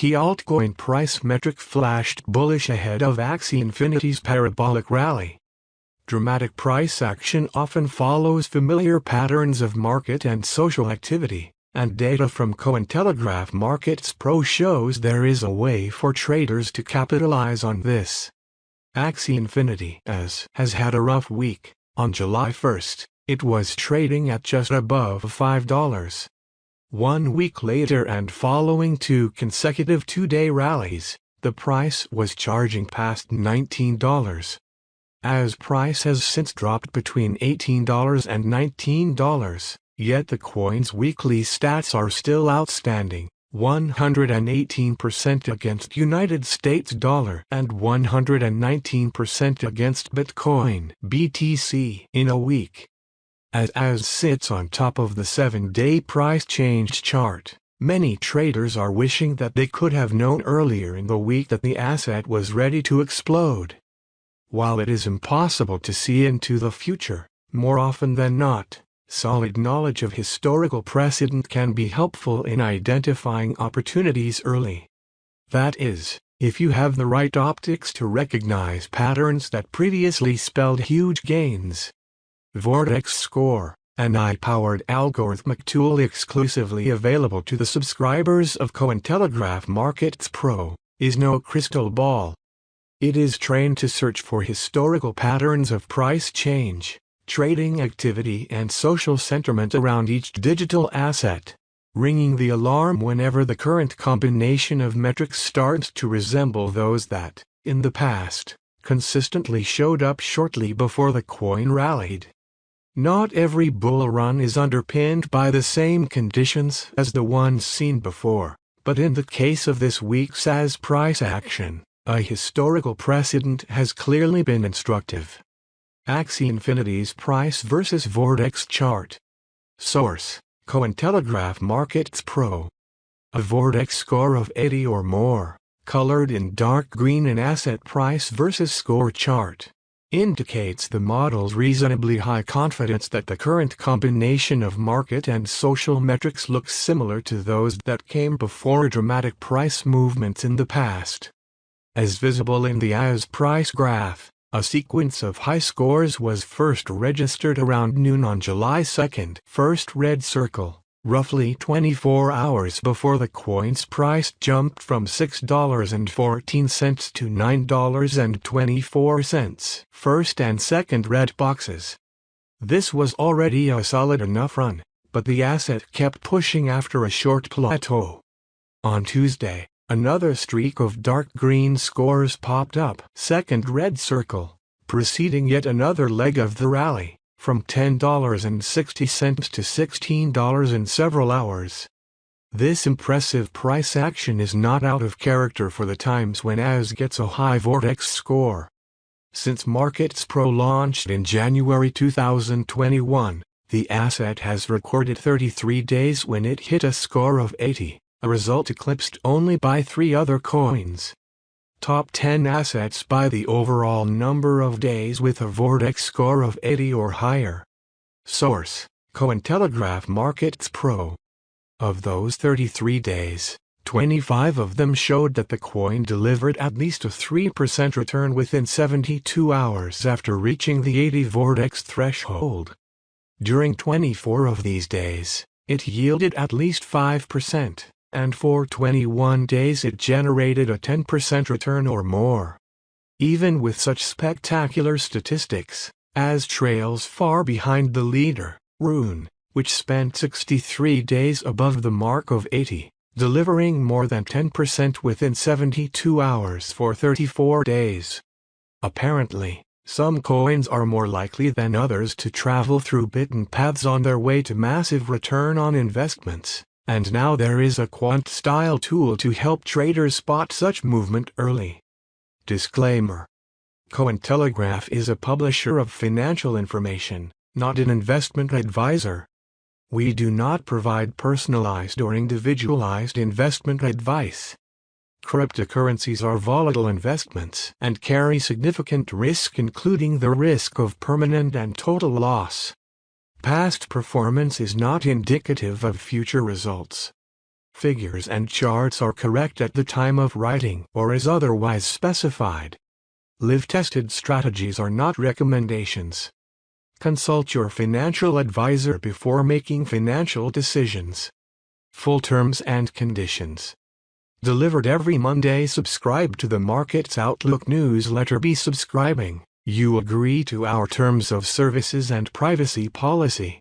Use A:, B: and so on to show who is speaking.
A: key altcoin price metric flashed bullish ahead of Axie Infinity's parabolic rally. Dramatic price action often follows familiar patterns of market and social activity, and data from Cointelegraph Markets Pro shows there is a way for traders to capitalize on this. Axie Infinity has had a rough week. On July 1st, it was trading at just above $5. 1 week later, and following 2 consecutive two-day rallies, the price was charging past $19. As price has since dropped between $18 and $19, yet the coin's weekly stats are still outstanding: 118% against United States dollar and 119% against Bitcoin (BTC) in a week. As sits on top of the 7-day price change chart, many traders are wishing that they could have known earlier in the week that the asset was ready to explode. While it is impossible to see into the future, more often than not, solid knowledge of historical precedent can be helpful in identifying opportunities early. That is, if you have the right optics to recognize patterns that previously spelled huge gains. Vortex Score, an AI-powered algorithmic tool exclusively available to the subscribers of Cointelegraph Markets Pro, is no crystal ball. It is trained to search for historical patterns of price change, trading activity, and social sentiment around each digital asset, ringing the alarm whenever the current combination of metrics starts to resemble those that, in the past, consistently showed up shortly before the coin rallied. Not every bull run is underpinned by the same conditions as the ones seen before, but in the case of this week's price action, a historical precedent has clearly been instructive. Axie Infinity's price versus vortex chart. Source: Cointelegraph Markets Pro. A vortex score of 80 or more, colored in dark green in asset price versus score chart, indicates the model's reasonably high confidence that the current combination of market and social metrics looks similar to those that came before dramatic price movements in the past. As visible in the price graph, a sequence of high scores was first registered around noon on July 2nd. First red circle, roughly 24 hours before the coin's price jumped from $6.14 to $9.24. First and second red boxes. This was already a solid enough run, but the asset kept pushing after a short plateau. On Tuesday, another streak of dark green scores popped up. Second red circle, preceding yet another leg of the rally, from $10.60 to $16 in several hours. This impressive price action is not out of character for the times when AS gets a high vortex score. Since Markets Pro launched in January 2021, the asset has recorded 33 days when it hit a score of 80. A result eclipsed only by 3 other coins. Top 10 assets by the overall number of days with a vortex score of 80 or higher. Source: Cointelegraph Markets Pro. Of those 33 days, 25 of them showed that the coin delivered at least a 3% return within 72 hours after reaching the 80 vortex threshold. During 24 of these days, it yielded at least 5%. And for 21 days it generated a 10% return or more. Even with such spectacular statistics, AS trails far behind the leader, Rune, which spent 63 days above the mark of 80, delivering more than 10% within 72 hours for 34 days. Apparently, some coins are more likely than others to travel through beaten paths on their way to massive return on investments. And now there is a quant-style tool to help traders spot such movement early. Disclaimer: Cointelegraph is a publisher of financial information, not an investment advisor. We do not provide personalized or individualized investment advice. Cryptocurrencies are volatile investments and carry significant risk, including the risk of permanent and total loss. Past performance is not indicative of future results. Figures and charts are correct at the time of writing or as otherwise specified. Live-tested strategies are not recommendations. Consult your financial advisor before making financial decisions. Full terms and conditions. Delivered every Monday. Subscribe to the Markets Outlook newsletter. By subscribing, you agree to our terms of services and privacy policy.